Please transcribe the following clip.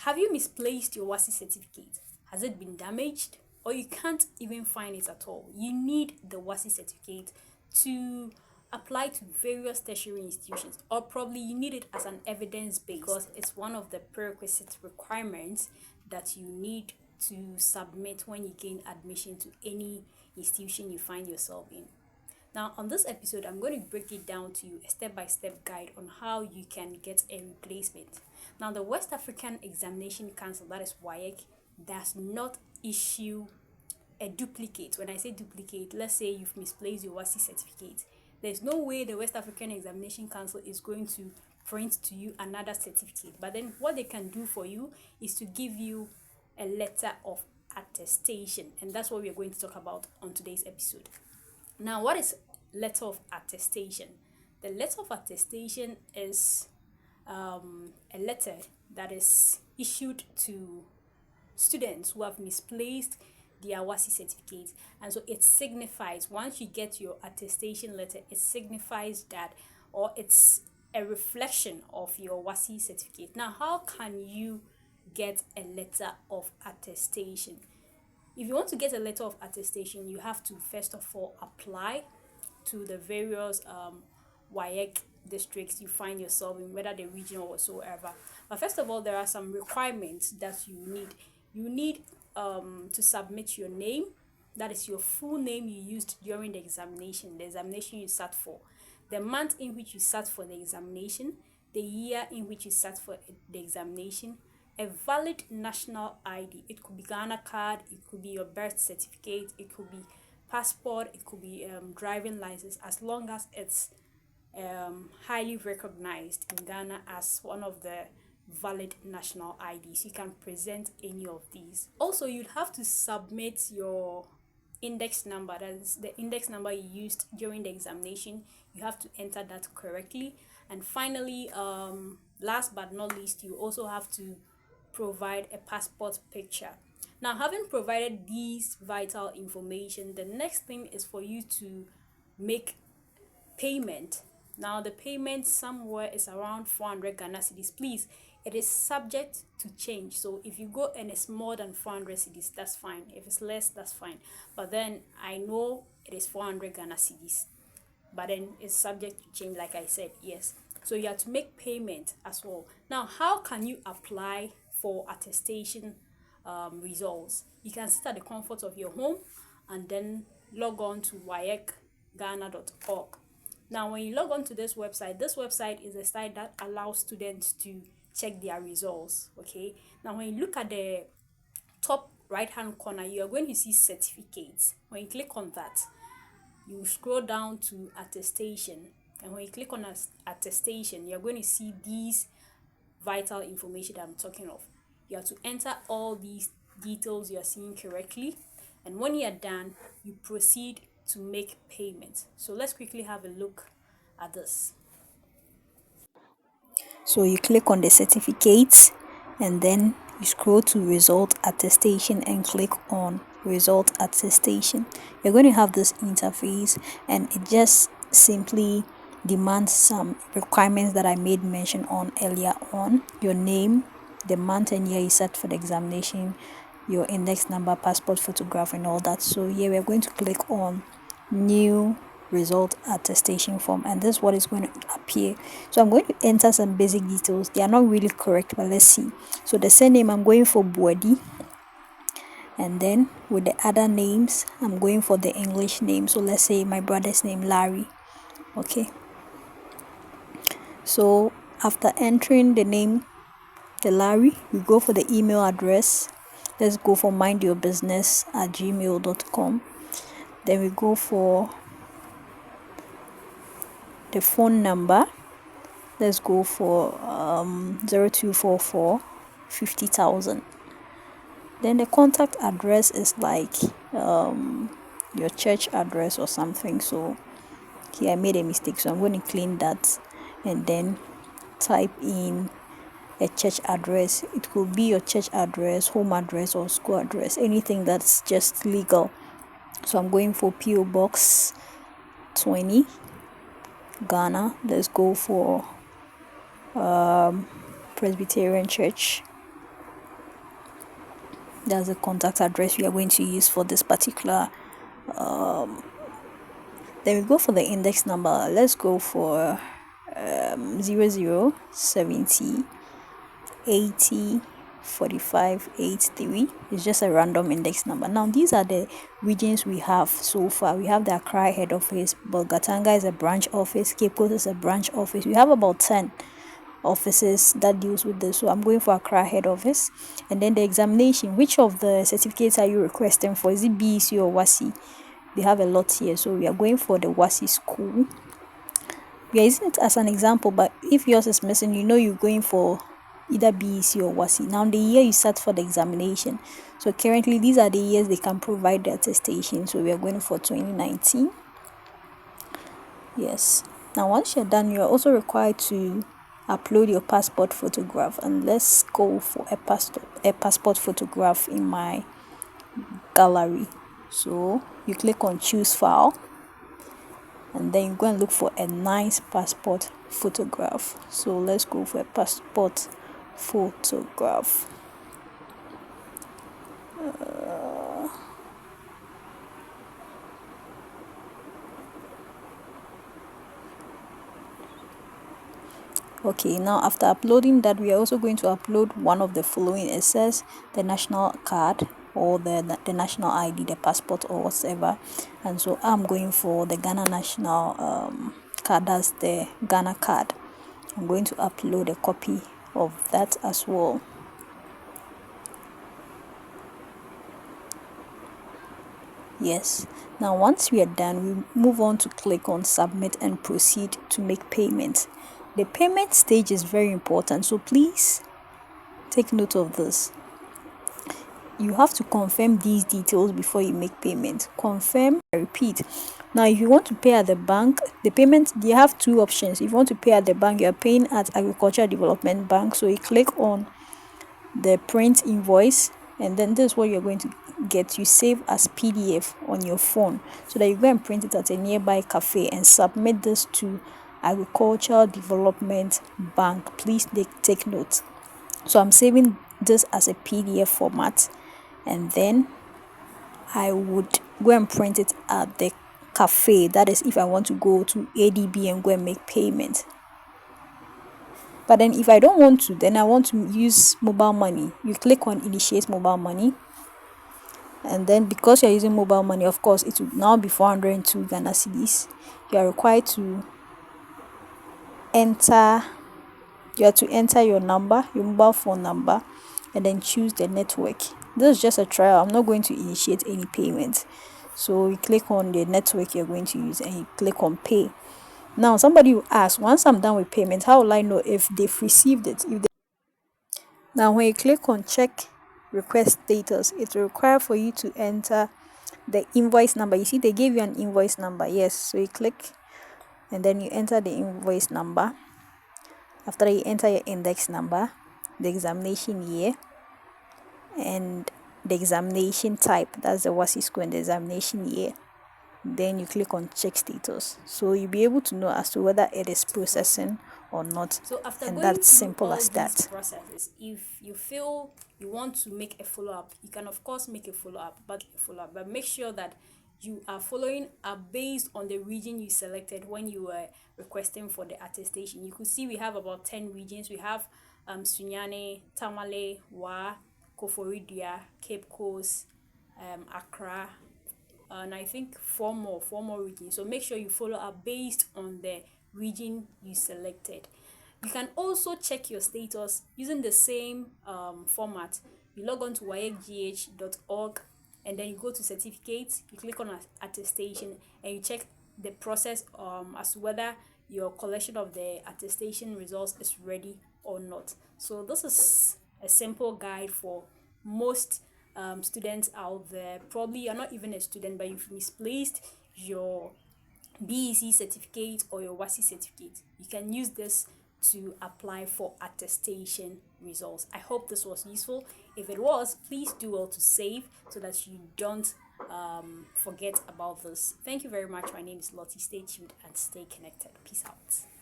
Have you misplaced your WASSCE certificate? Has it been damaged? Or you can't even find it at all? You need the WASSCE certificate to apply to various tertiary institutions, or probably you need it as an evidence base because it's one of the prerequisite requirements that you need to submit when you gain admission to any institution you find yourself in. Now, on this episode, I'm going to break it down to you a step-by-step guide on how you can get a replacement. Now, the West African Examination Council, that is WAEC, does not issue a duplicate. When I say duplicate, let's say you've misplaced your WASSCE certificate. There's no way the West African Examination Council is going to print to you another certificate. But then what they can do for you is to give you a letter of attestation. And that's what we are going to talk about on today's episode. Now, what is letter of attestation? The letter of attestation is a letter that is issued to students who have misplaced their WASSCE certificate, and so it signifies, once you get your attestation letter, it signifies that, or it's a reflection of your WASSCE certificate. Now, how can you get a letter of attestation? If you want to get a letter of attestation, you have to first of all apply to the various WAEC districts you find yourself in, whether the regional or whatsoever. But first of all, there are some requirements that you need. You need to submit your name, that is your full name you used during the examination you sat for, the month in which you sat for the examination, the year in which you sat for the examination, a valid national ID. It could be Ghana card, it could be your birth certificate, it could be passport, it could be driving license, as long as it's highly recognized in Ghana as one of the valid national IDs. You can present any of these. Also, you'd have to submit your index number, that is the index number you used during the examination. You have to enter that correctly. And finally, last but not least, you also have to provide a passport picture. Now, having provided these vital information, the next thing is for you to make payment. Now, the payment somewhere is around 400 Ghana cedis. Please, it is subject to change. So if you go and it's more than 400 cedis, that's fine. If it's less, that's fine. But then I know it is 400 Ghana cedis. But then it's subject to change, like I said, yes. So you have to make payment as well. Now, how can you apply for attestation results? You can sit at the comfort of your home and then log on to waecghana.org. Now, when you log on to this website is a site that allows students to check their results. Okay. Now, when you look at the top right hand corner, you are going to see certificates. When you click on that, you scroll down to attestation, and when you click on attestation, you're going to see these vital information that I'm talking of. You have to enter all these details you are seeing correctly, and when you are done, you proceed to make payment. So let's quickly have a look at this. So you click on the certificates and then you scroll to result attestation and click on result attestation. You're going to have this interface, and it just simply demands some requirements that I made mention on earlier on: your name, the month and year you set for the examination, your index number, passport photograph, and all that. So here we're going to click on new result attestation form, and this is what is going to appear. So I'm going to enter some basic details. They are not really correct, but let's see. So the surname, I'm going for Buadi, and then with the other names, I'm going for the English name. So let's say my brother's name, Larry. Okay, so after entering the name, the Larry, we go for the email address. Let's go for mindyourbusiness@gmail.com. Then we go for the phone number. Let's go for 0244 50,000. Then the contact address is like your church address or something. So here I made a mistake, so I'm going to clean that and then type in a church address. It could be your church address, home address, or school address, anything that's just legal. So I'm going for PO Box 20, Ghana. Let's go for Presbyterian Church. That's the contact address we are going to use for this particular. Then we go for the index number. Let's go for 00 70 80 45 83. It's just a random index number. Now these are the regions we have so far. We have the Accra head office, Bolgatanga is a branch office, Cape Coast is a branch office. We have about 10 offices that deals with this. So I'm going for Accra head office. And then the examination, which of the certificates are you requesting for? Is it BECE or WASSCE? They have a lot here, so we are going for the WASSCE school. We are using it as an example, but if yours is missing, you know you're going for either BECE or WASSCE. Now the year you start for the examination, so currently these are the years they can provide the attestation, so we are going for 2019. Yes. Now once you're done, you're also required to upload your passport photograph, and let's go for a passport photograph in my gallery. So you click on choose file, and then you go and look for a nice passport photograph. So let's go for a passport photograph. Okay, now after uploading that, we are also going to upload one of the following. It says the national card or the national ID, the passport or whatever. And so I'm going for the Ghana national card. That's the Ghana card. I'm going to upload a copy of that as well. Yes. Now once we are done, we move on to click on submit and proceed to make payment. The payment stage is very important, so please take note of this. You have to confirm these details before you make payment. Confirm, repeat. Now if you want to pay at the bank, the payment, you have two options. If you want to pay at the bank, you are paying at Agricultural Development Bank, so you click on the print invoice, and then this is what you're going to get. You save as PDF on your phone so that you go and print it at a nearby cafe and submit this to Agricultural Development Bank. Please take note. So I'm saving this as a PDF format, and then I would go and print it at the cafe. That is if I want to go to ADB and go and make payment. But then if I don't want to, then I want to use mobile money. You click on initiate mobile money, and then because you're using mobile money, of course it will now be 402 Ghana cedis. You are required to enter your number, your mobile phone number, and then choose the network. This is just a trial. I'm not going to initiate any payment. So you click on the network you're going to use and you click on pay. Now somebody will ask, once I'm done with payment, how will I know if they've received it? Now when you click on check request status, it will require for you to enter the invoice number. You see they gave you an invoice number. Yes, so you click and then you enter the invoice number. After you enter your index number, the examination year, and the examination type, that's the WASSCE score, and the examination year, then you click on check status, so you'll be able to know as to whether it is processing or not. So after And going that's through simple all as these that. processes, if you feel you want to make a follow-up, you can of course make a follow-up, but make sure that you are following up based on the region you selected when you were requesting for the attestation. You could see we have about 10 regions. We have Sunyane, Tamale, Wa, Koforidua, Cape Coast, Accra, and I think four more regions. So make sure you follow up based on the region you selected. You can also check your status using the same format. You log on to wayekgh.org, and then you go to certificates, you click on attestation, and you check the process as to whether your collection of the attestation results is ready or not. So this is a simple guide for most students out there. Probably you're not even a student, but you've misplaced your BECE certificate or your WASSCE certificate. You can use this to apply for attestation results. I hope this was useful. If it was, please do well to save so that you don't forget about this. Thank you very much. My name is Lottie. Stay tuned and stay connected. Peace out.